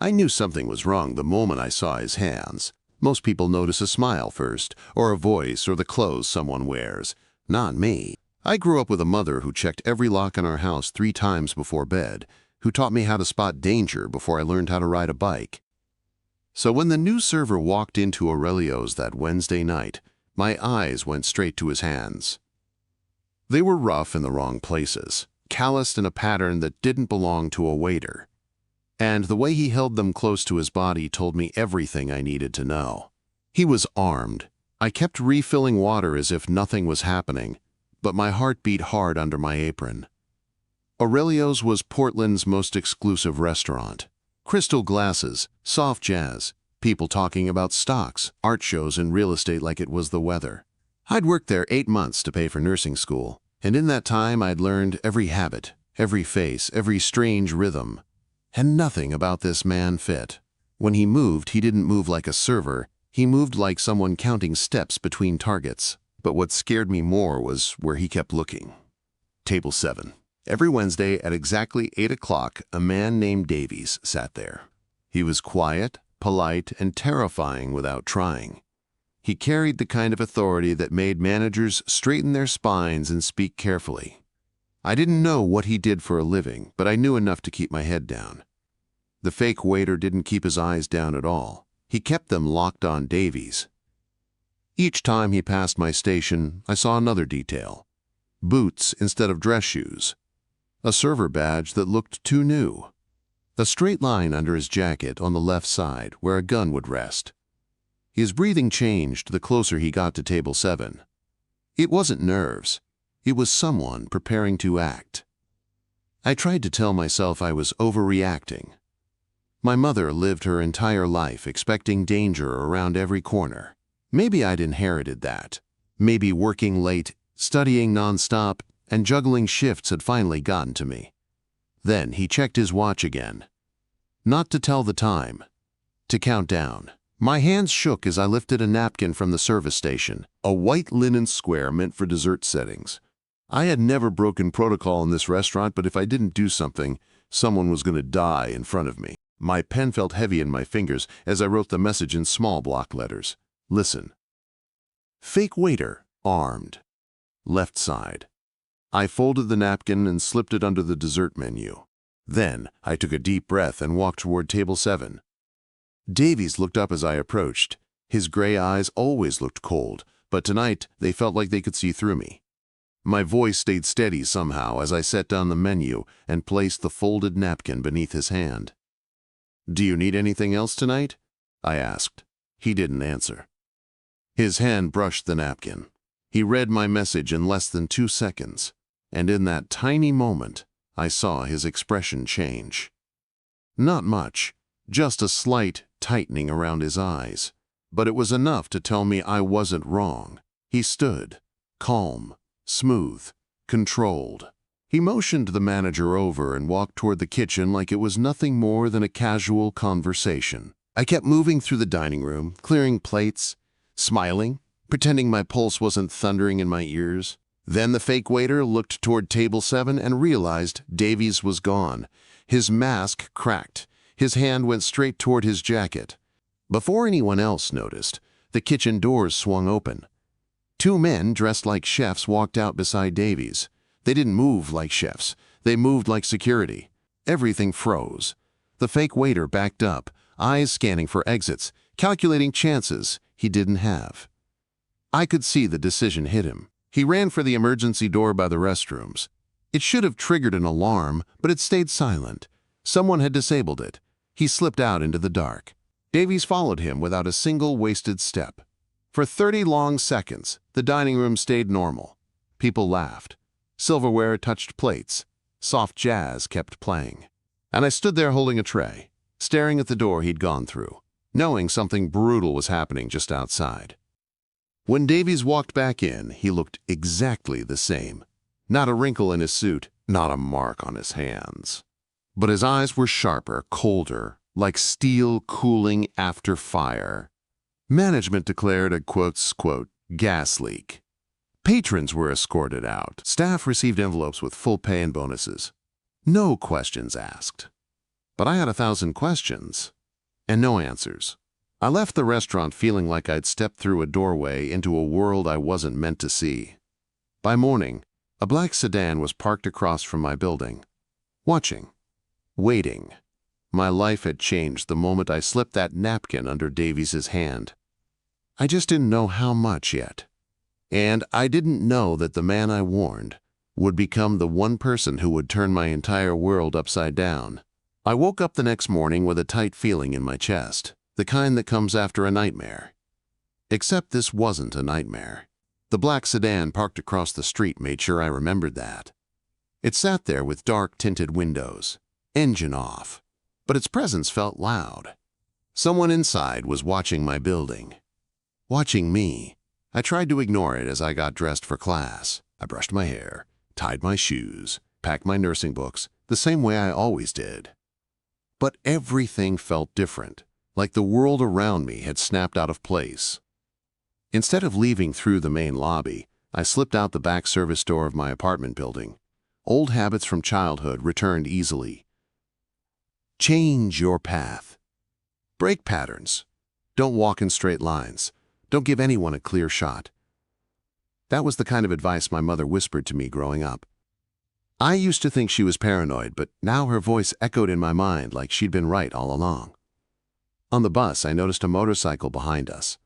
I knew something was wrong the moment I saw his hands. Most people notice a smile first, or a voice, or the clothes someone wears. Not me. I grew up with a mother who checked every lock in our house 3 times before bed, who taught me how to spot danger before I learned how to ride a bike. So when the new server walked into Aurelio's that Wednesday night, my eyes went straight to his hands. They were rough in the wrong places, calloused in a pattern that didn't belong to a waiter. And the way he held them close to his body told me everything I needed to know. He was armed. I kept refilling water as if nothing was happening, but my heart beat hard under my apron. Aurelio's was Portland's most exclusive restaurant. Crystal glasses, soft jazz, people talking about stocks, art shows, and real estate like it was the weather. I'd worked there 8 months to pay for nursing school, and in that time I'd learned every habit, every face, every strange rhythm. And nothing about this man fit. When he moved, he didn't move like a server. He moved like someone counting steps between targets. But what scared me more was where he kept looking. Table 7. Every Wednesday at exactly 8 o'clock, a man named Davies sat there. He was quiet, polite, and terrifying without trying. He carried the kind of authority that made managers straighten their spines and speak carefully. I didn't know what he did for a living, but I knew enough to keep my head down. The fake waiter didn't keep his eyes down at all. He kept them locked on Davies. Each time he passed my station, I saw another detail. Boots instead of dress shoes. A server badge that looked too new. A straight line under his jacket on the left side where a gun would rest. His breathing changed the closer he got to table 7. It wasn't nerves. It was someone preparing to act. I tried to tell myself I was overreacting. My mother lived her entire life expecting danger around every corner. Maybe I'd inherited that. Maybe working late, studying nonstop, and juggling shifts had finally gotten to me. Then he checked his watch again. Not to tell the time. To count down. My hands shook as I lifted a napkin from the service station, a white linen square meant for dessert settings. I had never broken protocol in this restaurant, but if I didn't do something, someone was going to die in front of me. My pen felt heavy in my fingers as I wrote the message in small block letters. Listen. Fake waiter, armed. Left side. I folded the napkin and slipped it under the dessert menu. Then I took a deep breath and walked toward table 7. Davies looked up as I approached. His gray eyes always looked cold, but tonight they felt like they could see through me. My voice stayed steady somehow as I set down the menu and placed the folded napkin beneath his hand. "Do you need anything else tonight?" I asked. He didn't answer. His hand brushed the napkin. He read my message in less than 2 seconds, and in that tiny moment, I saw his expression change. Not much, just a slight tightening around his eyes, but it was enough to tell me I wasn't wrong. He stood, calm, smooth, controlled. He motioned the manager over and walked toward the kitchen like it was nothing more than a casual conversation. I kept moving through the dining room, clearing plates, smiling, pretending my pulse wasn't thundering in my ears. Then the fake waiter looked toward table 7 and realized Davies was gone. His mask cracked. His hand went straight toward his jacket. Before anyone else noticed, the kitchen doors swung open. 2 men dressed like chefs walked out beside Davies. They didn't move like chefs. They moved like security. Everything froze. The fake waiter backed up, eyes scanning for exits, calculating chances he didn't have. I could see the decision hit him. He ran for the emergency door by the restrooms. It should have triggered an alarm, but it stayed silent. Someone had disabled it. He slipped out into the dark. Davies followed him without a single wasted step. For 30 long seconds, the dining room stayed normal. People laughed. Silverware touched plates. Soft jazz kept playing. And I stood there holding a tray, staring at the door he'd gone through, knowing something brutal was happening just outside. When Davies walked back in, he looked exactly the same. Not a wrinkle in his suit, not a mark on his hands. But his eyes were sharper, colder, like steel cooling after fire. Management declared a quote, gas leak. Patrons were escorted out. Staff received envelopes with full pay and bonuses. No questions asked. but I had 1,000 questions and no answers. I left the restaurant feeling like I'd stepped through a doorway into a world I wasn't meant to see. By morning, a black sedan was parked across from my building. Watching. Waiting. My life had changed the moment I slipped that napkin under Davies's hand. I just didn't know how much yet. And I didn't know that the man I warned would become the one person who would turn my entire world upside down. I woke up the next morning with a tight feeling in my chest, the kind that comes after a nightmare. Except this wasn't a nightmare. The black sedan parked across the street made sure I remembered that. It sat there with dark tinted windows, engine off, but its presence felt loud. Someone inside was watching my building. Watching me. I tried to ignore it as I got dressed for class. I brushed my hair, tied my shoes, packed my nursing books, the same way I always did. But everything felt different, like the world around me had snapped out of place. Instead of leaving through the main lobby, I slipped out the back service door of my apartment building. Old habits from childhood returned easily. Change your path. Break patterns. Don't walk in straight lines. Don't give anyone a clear shot. That was the kind of advice my mother whispered to me growing up. I used to think she was paranoid, but now her voice echoed in my mind like she'd been right all along. On the bus, I noticed a motorcycle behind us.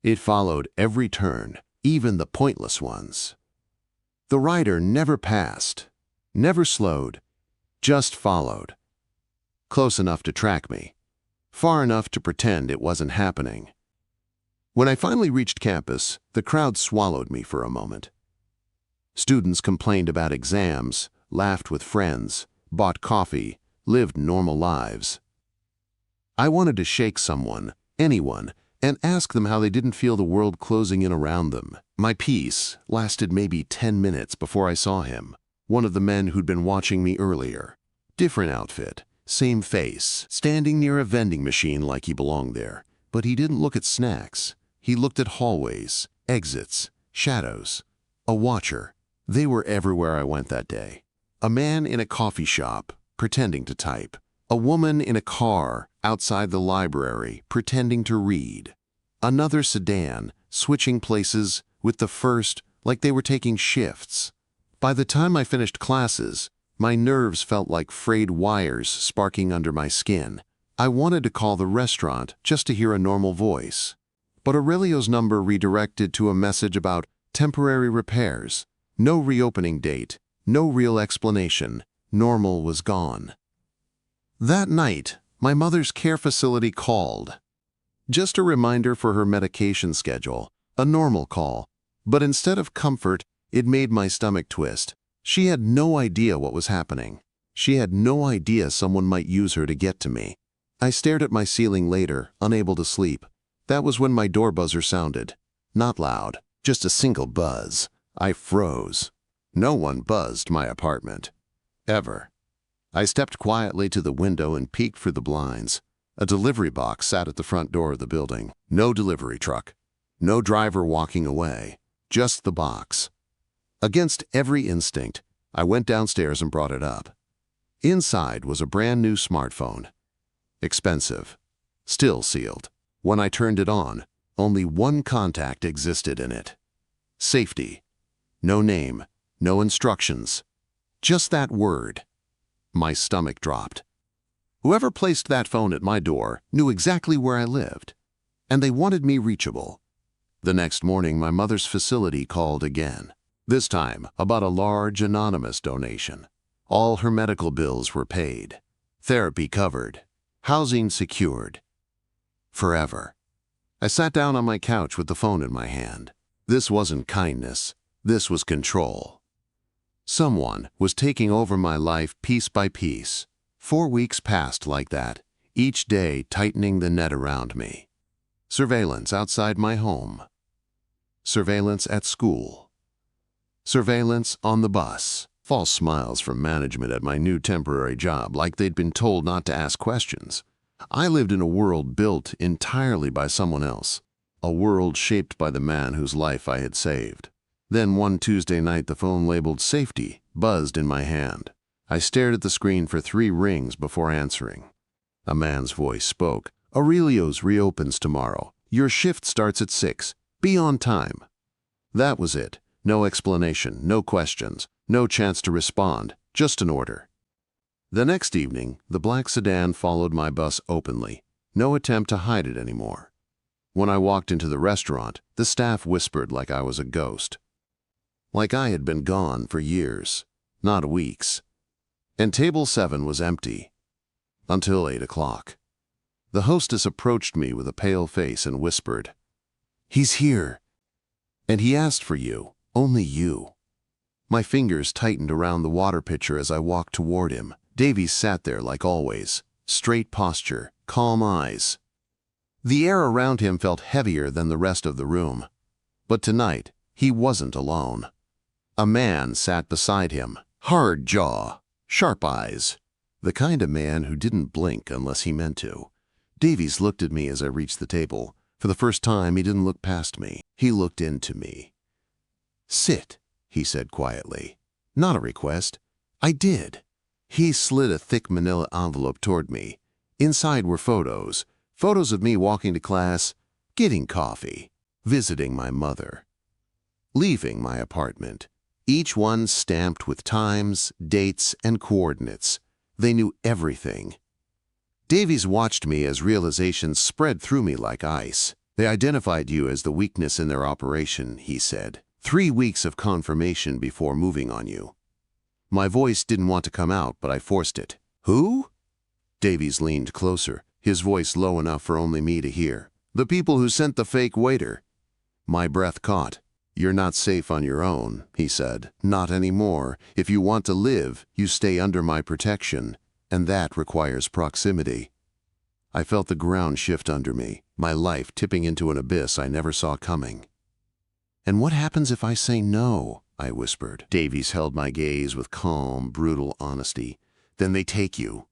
It followed every turn, even the pointless ones. The rider never passed, never slowed, just followed. Close enough to track me, far enough to pretend it wasn't happening. When I finally reached campus, the crowd swallowed me for a moment. Students complained about exams, laughed with friends, bought coffee, lived normal lives. I wanted to shake someone, anyone, and ask them how they didn't feel the world closing in around them. My peace lasted maybe 10 minutes before I saw him, one of the men who'd been watching me earlier. Different outfit, same face, standing near a vending machine like he belonged there. But he didn't look at snacks. He looked at hallways, exits, shadows. A watcher. They were everywhere I went that day. A man in a coffee shop, pretending to type. A woman in a car outside the library, pretending to read. Another sedan, switching places with the first like they were taking shifts. By the time I finished classes, my nerves felt like frayed wires sparking under my skin. I wanted to call the restaurant just to hear a normal voice. But Aurelio's number redirected to a message about temporary repairs. No reopening date, no real explanation. Normal was gone. That night, my mother's care facility called. Just a reminder for her medication schedule, a normal call. But instead of comfort, it made my stomach twist. She had no idea what was happening. She had no idea someone might use her to get to me. I stared at my ceiling later, unable to sleep. That was when my door buzzer sounded. Not loud, just a single buzz. I froze. No one buzzed my apartment. Ever. I stepped quietly to the window and peeked through the blinds. A delivery box sat at the front door of the building. No delivery truck. No driver walking away. Just the box. Against every instinct, I went downstairs and brought it up. Inside was a brand new smartphone. Expensive. Still sealed. When I turned it on, only one contact existed in it. Safety. No name, no instructions. Just that word. My stomach dropped. Whoever placed that phone at my door knew exactly where I lived, and they wanted me reachable. The next morning, my mother's facility called again. This time, about a large anonymous donation. All her medical bills were paid. Therapy covered. Housing secured. Forever. I sat down on my couch with the phone in my hand. This wasn't kindness. This was control. Someone was taking over my life piece by piece. 4 weeks passed like that, each day tightening the net around me. Surveillance outside my home. Surveillance at school. Surveillance on the bus. False smiles from management at my new temporary job, like they'd been told not to ask questions. I lived in a world built entirely by someone else, a world shaped by the man whose life I had saved. Then one Tuesday night, the phone labeled safety buzzed in my hand. I stared at the screen for 3 rings before answering. A man's voice spoke. "Aurelio's reopens tomorrow. Your shift starts at 6. Be on time." That was it. No explanation, no questions, no chance to respond, just an order. The next evening, the black sedan followed my bus openly. No attempt to hide it anymore. When I walked into the restaurant, the staff whispered like I was a ghost. Like I had been gone for years, not weeks. And table 7 was empty. Until 8 o'clock. The hostess approached me with a pale face and whispered, "He's here. And he asked for you, only you." My fingers tightened around the water pitcher as I walked toward him. Davies sat there like always, straight posture, calm eyes. The air around him felt heavier than the rest of the room. But tonight, he wasn't alone. A man sat beside him, hard jaw, sharp eyes. The kind of man who didn't blink unless he meant to. Davies looked at me as I reached the table. For the first time, he didn't look past me. He looked into me. "Sit," he said quietly. Not a request. I did. He slid a thick manila envelope toward me. Inside were photos. Photos of me walking to class, getting coffee, visiting my mother, leaving my apartment. Each one stamped with times, dates, and coordinates. They knew everything. Davies watched me as realizations spread through me like ice. "They identified you as the weakness in their operation," he said. 3 weeks of confirmation before moving on you." My voice didn't want to come out, but I forced it. "Who?" Davies leaned closer, his voice low enough for only me to hear. "The people who sent the fake waiter." My breath caught. "You're not safe on your own," he said. "Not anymore. If you want to live, you stay under my protection, and that requires proximity." I felt the ground shift under me, my life tipping into an abyss I never saw coming. "And what happens if I say no?" I whispered. Davies held my gaze with calm, brutal honesty. "Then they take you."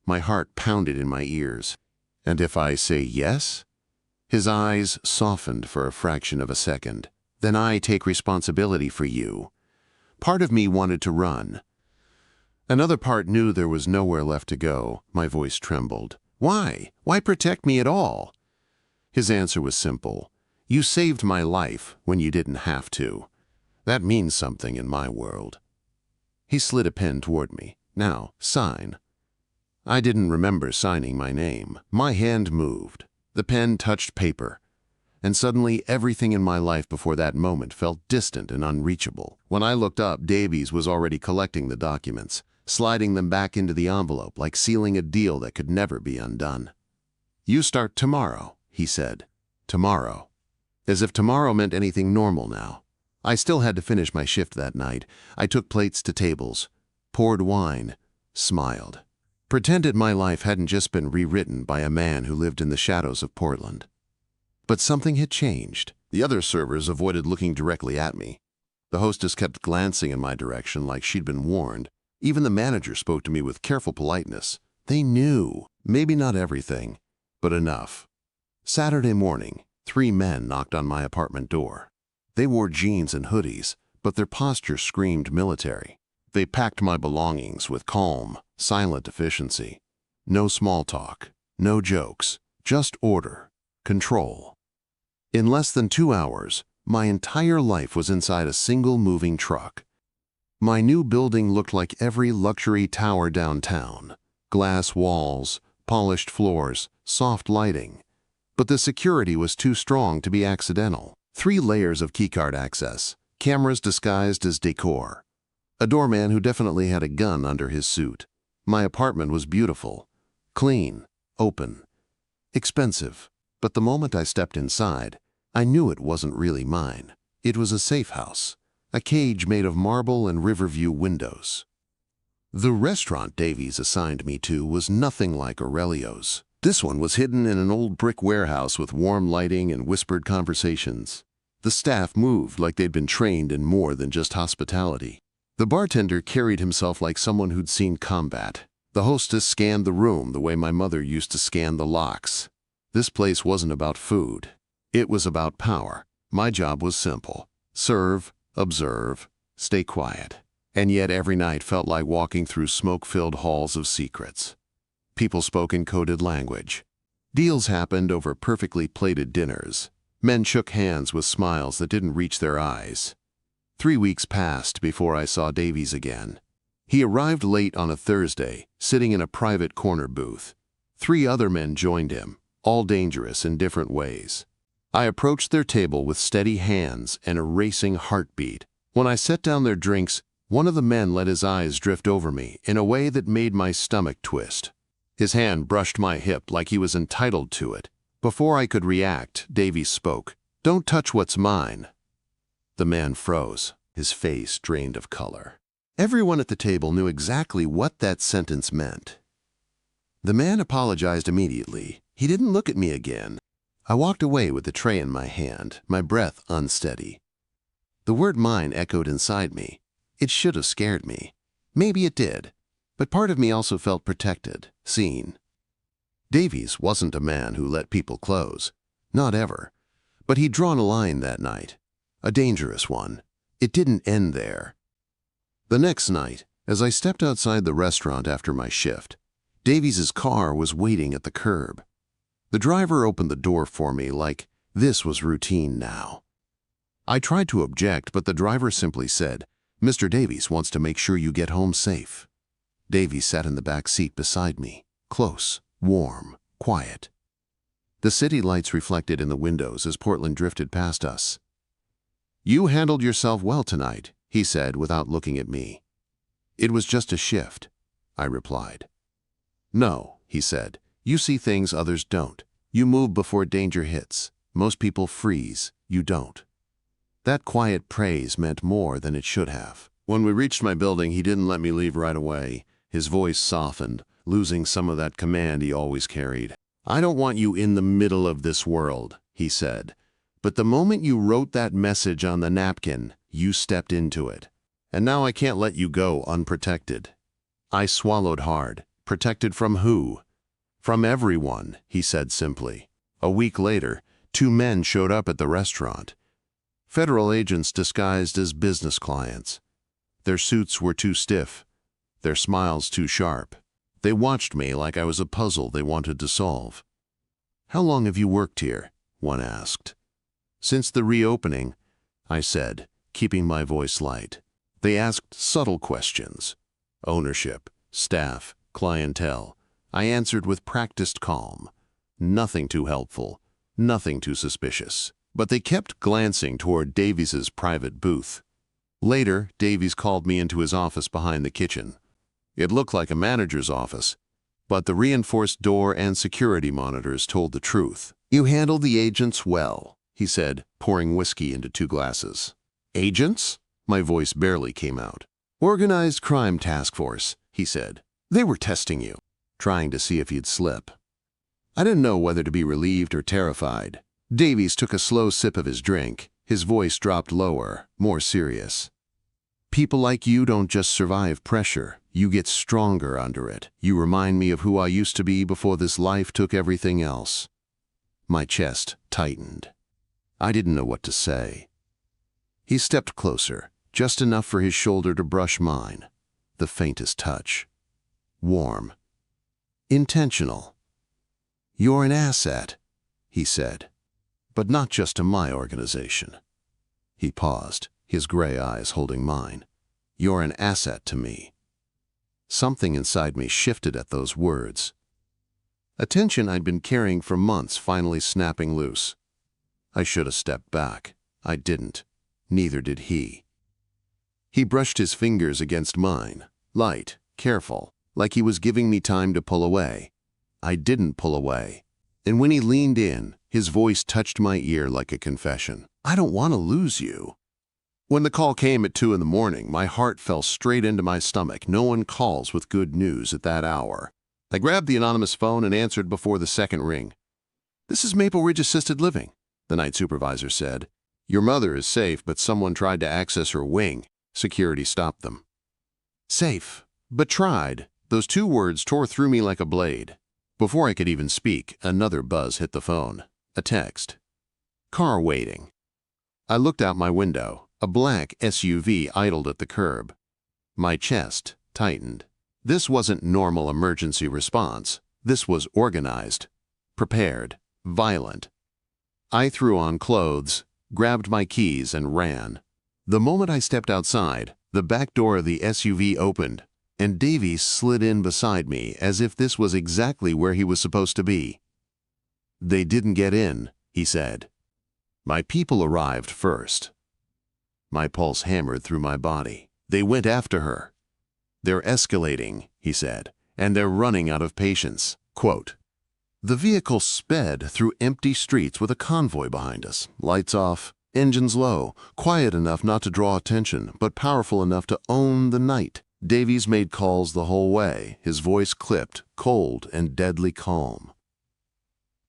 My heart pounded in my ears. "And if I say yes?" His eyes softened for a fraction of a second. "Then I take responsibility for you." Part of me wanted to run. Another part knew there was nowhere left to go. My voice trembled. "Why? Why protect me at all?" His answer was simple. "You saved my life when you didn't have to. That means something in my world." He slid a pen toward me. "Now, sign." I didn't remember signing my name. My hand moved. The pen touched paper. And suddenly everything in my life before that moment felt distant and unreachable. When I looked up, Davies was already collecting the documents, sliding them back into the envelope like sealing a deal that could never be undone. "You start tomorrow," he said. Tomorrow. As if tomorrow meant anything normal now. I still had to finish my shift that night. I took plates to tables, poured wine, smiled. Pretended my life hadn't just been rewritten by a man who lived in the shadows of Portland. But something had changed. The other servers avoided looking directly at me. The hostess kept glancing in my direction like she'd been warned. Even the manager spoke to me with careful politeness. They knew, maybe not everything, but enough. Saturday morning, 3 men knocked on my apartment door. They wore jeans and hoodies, but their posture screamed military. They packed my belongings with calm, silent efficiency. No small talk, no jokes, just order, control. In less than 2 hours, my entire life was inside a single moving truck. My new building looked like every luxury tower downtown. Glass walls, polished floors, soft lighting. But the security was too strong to be accidental. 3 layers of keycard access, cameras disguised as decor. A doorman who definitely had a gun under his suit. My apartment was beautiful, clean, open, expensive. But the moment I stepped inside, I knew it wasn't really mine. It was a safe house, a cage made of marble and riverview windows. The restaurant Davies assigned me to was nothing like Aurelio's. This one was hidden in an old brick warehouse with warm lighting and whispered conversations. The staff moved like they'd been trained in more than just hospitality. The bartender carried himself like someone who'd seen combat. The hostess scanned the room the way my mother used to scan the locks. This place wasn't about food. It was about power. My job was simple. Serve, observe, stay quiet. And yet every night felt like walking through smoke-filled halls of secrets. People spoke in coded language. Deals happened over perfectly plated dinners. Men shook hands with smiles that didn't reach their eyes. 3 weeks passed before I saw Davies again. He arrived late on a Thursday, sitting in a private corner booth. 3 other men joined him, all dangerous in different ways. I approached their table with steady hands and a racing heartbeat. When I set down their drinks, one of the men let his eyes drift over me in a way that made my stomach twist. His hand brushed my hip like he was entitled to it. Before I could react, Davies spoke. "Don't touch what's mine." The man froze, his face drained of color. Everyone at the table knew exactly what that sentence meant. The man apologized immediately. He didn't look at me again. I walked away with the tray in my hand, my breath unsteady. The word mine echoed inside me. It should have scared me. Maybe it did, but part of me also felt protected, seen. Davies wasn't a man who let people close. Not ever. But he'd drawn a line that night. A dangerous one. It didn't end there. The next night, as I stepped outside the restaurant after my shift, Davies's car was waiting at the curb. The driver opened the door for me like this was routine now. I tried to object, but the driver simply said, "Mr. Davies wants to make sure you get home safe." Davies sat in the back seat beside me, close, warm, quiet. The city lights reflected in the windows as Portland drifted past us. "You handled yourself well tonight," he said without looking at me. "It was just a shift," I replied. "No," he said, "you see things others don't. You move before danger hits. Most people freeze. You don't." That quiet praise meant more than it should have. When we reached my building, he didn't let me leave right away. His voice softened, losing some of that command he always carried. "I don't want you in the middle of this world," he said. "But the moment you wrote that message on the napkin, you stepped into it. And now I can't let you go unprotected." I swallowed hard. Protected from who? "From everyone," he said simply. A week later, 2 men showed up at the restaurant. Federal agents disguised as business clients. Their suits were too stiff, their smiles too sharp. They watched me like I was a puzzle they wanted to solve. "How long have you worked here?" one asked. "Since the reopening," I said, keeping my voice light. They asked subtle questions. Ownership, staff, clientele. I answered with practiced calm. Nothing too helpful, nothing too suspicious. But they kept glancing toward Davies's private booth. Later, Davies called me into his office behind the kitchen. It looked like a manager's office, but the reinforced door and security monitors told the truth. "You handled the agents well," he said, pouring whiskey into 2 glasses. "Agents?" My voice barely came out. "Organized crime task force," he said. "They were testing you, trying to see if you'd slip." I didn't know whether to be relieved or terrified. Davies took a slow sip of his drink. His voice dropped lower, more serious. "People like you don't just survive pressure. You get stronger under it. You remind me of who I used to be before this life took everything else." My chest tightened. I didn't know what to say. He stepped closer, just enough for his shoulder to brush mine. The faintest touch. Warm. Intentional. "You're an asset," he said. "But not just to my organization." He paused, his gray eyes holding mine. "You're an asset to me." Something inside me shifted at those words. A tension I'd been carrying for months finally snapping loose. I should have stepped back. I didn't. Neither did he. He brushed his fingers against mine, light, careful, like he was giving me time to pull away. I didn't pull away. And when he leaned in, his voice touched my ear like a confession. "I don't want to lose you." When the call came at 2 in the morning, my heart fell straight into my stomach. No one calls with good news at that hour. I grabbed the anonymous phone and answered before the second ring. "This is Maple Ridge Assisted Living," the night supervisor said. "Your mother is safe, but someone tried to access her wing. Security stopped them." Safe, but tried. Those 2 words tore through me like a blade. Before I could even speak, another buzz hit the phone. A text. "Car waiting." I looked out my window. A black SUV idled at the curb. My chest tightened. This wasn't normal emergency response. This was organized, prepared, violent. I threw on clothes, grabbed my keys, and ran. The moment I stepped outside, the back door of the SUV opened, and Davies slid in beside me as if this was exactly where he was supposed to be. "They didn't get in," he said. "My people arrived first." My pulse hammered through my body. "They went after her." "They're escalating," he said, "and they're running out of patience." Quote, "The vehicle sped through empty streets with a convoy behind us. Lights off, engines low, quiet enough not to draw attention, but powerful enough to own the night." Davies made calls the whole way, his voice clipped, cold and deadly calm.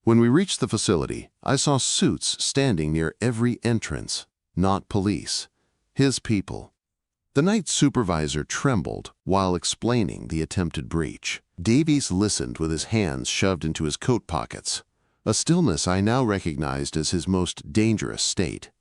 When we reached the facility, I saw suits standing near every entrance. Not police. His people. The night supervisor trembled while explaining the attempted breach. Davies listened with his hands shoved into his coat pockets, a stillness I now recognized as his most dangerous state.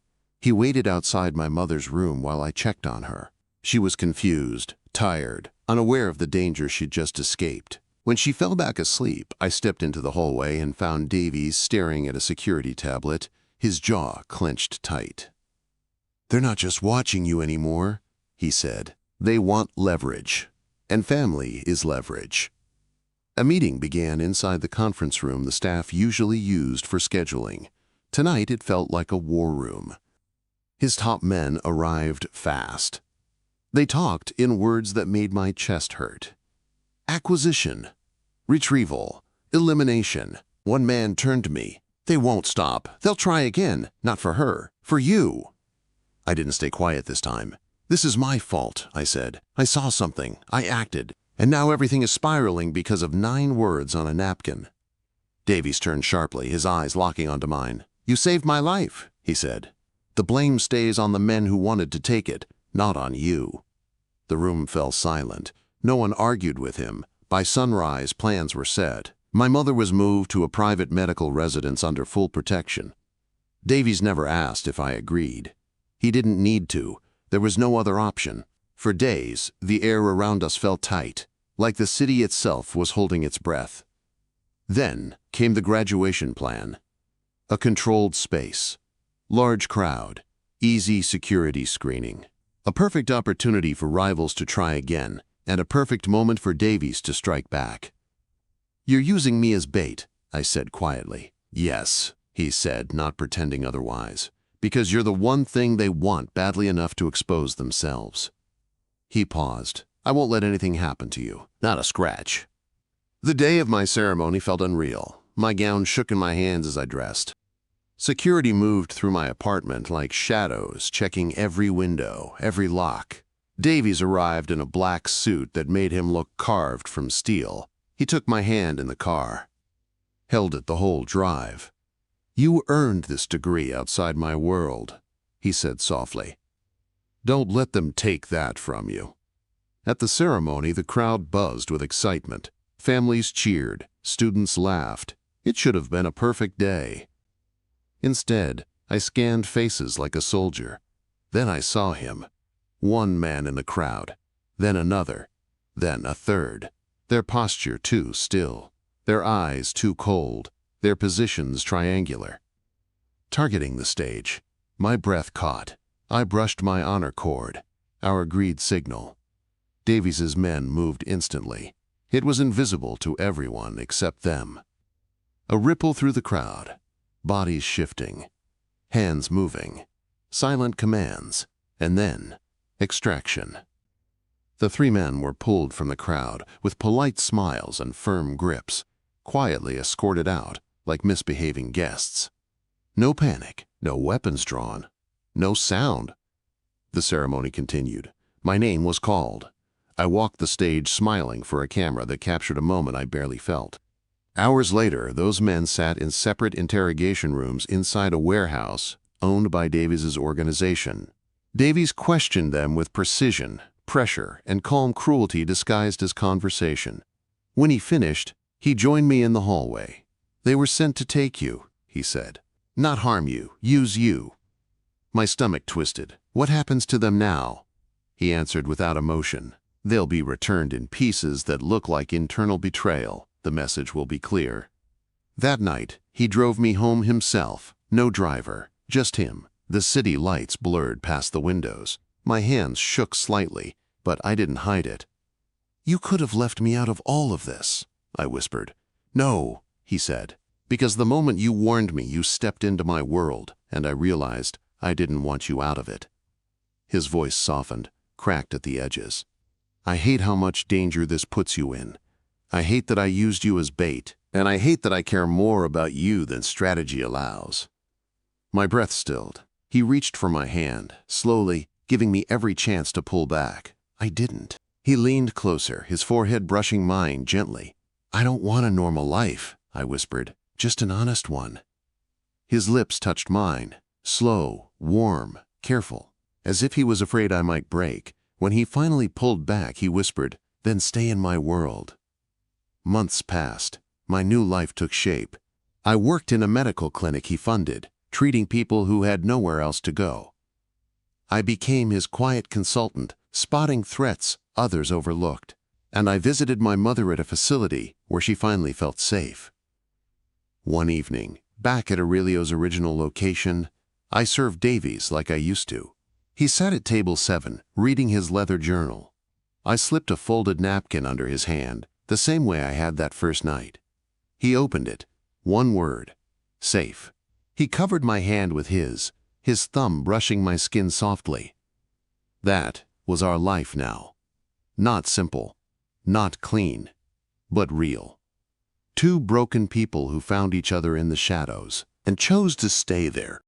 He waited outside my mother's room while I checked on her. She was confused, tired, unaware of the danger she'd just escaped. When she fell back asleep, I stepped into the hallway and found Davies staring at a security tablet, his jaw clenched tight. "They're not just watching you anymore," he said. "They want leverage. And family is leverage." A meeting began inside the conference room the staff usually used for scheduling. Tonight it felt like a war room. His top men arrived fast. They talked in words that made my chest hurt. Acquisition, retrieval, elimination. One man turned to me. "They won't stop. They'll try again. Not for her. For you." I didn't stay quiet this time. "This is my fault," I said. "I saw something. I acted. And now everything is spiraling because of 9 words on a napkin." Davies turned sharply, his eyes locking onto mine. "You saved my life," he said. "The blame stays on the men who wanted to take it, not on you." The room fell silent. No one argued with him. By sunrise, plans were set. My mother was moved to a private medical residence under full protection. Davies never asked if I agreed. He didn't need to. There was no other option. For days, the air around us felt tight, like the city itself was holding its breath. Then came the graduation plan. A controlled space, large crowd, easy security screening. A perfect opportunity for rivals to try again, and a perfect moment for Davies to strike back. "You're using me as bait," I said quietly. "Yes," he said, not pretending otherwise. "Because you're the one thing they want badly enough to expose themselves." He paused. "I won't let anything happen to you. Not a scratch." The day of my ceremony felt unreal. My gown shook in my hands as I dressed. Security moved through my apartment like shadows, checking every window, every lock. Davies arrived in a black suit that made him look carved from steel. He took my hand in the car, held it the whole drive. "You earned this degree outside my world," he said softly. "Don't let them take that from you." At the ceremony, the crowd buzzed with excitement. Families cheered, students laughed. It should have been a perfect day. Instead, I scanned faces like a soldier. Then I saw him. One man in the crowd, then another, then a third. Their posture too still, their eyes too cold, their positions triangular. Targeting the stage, my breath caught. I brushed my honor cord, our agreed signal. Davies's men moved instantly. It was invisible to everyone except them. A ripple through the crowd, bodies shifting, hands moving, silent commands, and then extraction. The 3 men were pulled from the crowd with polite smiles and firm grips, quietly escorted out like misbehaving guests. No panic, no weapons drawn, no sound. The ceremony continued. My name was called. I walked the stage smiling for a camera that captured a moment I barely felt. Hours later, those men sat in separate interrogation rooms inside a warehouse owned by Davies's organization. Davies questioned them with precision, pressure, and calm cruelty disguised as conversation. When he finished, he joined me in the hallway. "They were sent to take you," he said. "Not harm you, use you." My stomach twisted. What happens to them now? he answered without emotion. They'll be returned in pieces that look like internal betrayal. The message will be clear. That night, he drove me home himself. No driver, just him. The city lights blurred past the windows. My hands shook slightly, but I didn't hide it. "You could have left me out of all of this," I whispered. "No," he said, "because the moment you warned me, you stepped into my world, and I realized I didn't want you out of it." His voice softened, cracked at the edges. "I hate how much danger this puts you in. I hate that I used you as bait, and I hate that I care more about you than strategy allows." My breath stilled. He reached for my hand, slowly, giving me every chance to pull back. I didn't. He leaned closer, his forehead brushing mine gently. "I don't want a normal life," I whispered, "just an honest one." His lips touched mine, slow, warm, careful, as if he was afraid I might break. When he finally pulled back, he whispered, "Then stay in my world." Months passed. My new life took shape. I worked in a medical clinic he funded, treating people who had nowhere else to go. I became his quiet consultant, spotting threats others overlooked. And I visited my mother at a facility where she finally felt safe. One evening, back at Aurelio's original location, I served Davies like I used to. He sat at table 7, reading his leather journal. I slipped a folded napkin under his hand, the same way I had that first night. He opened it. One word: safe. He covered my hand with his thumb brushing my skin softly. That was our life now. Not simple, not clean, but real. Two broken people who found each other in the shadows and chose to stay there.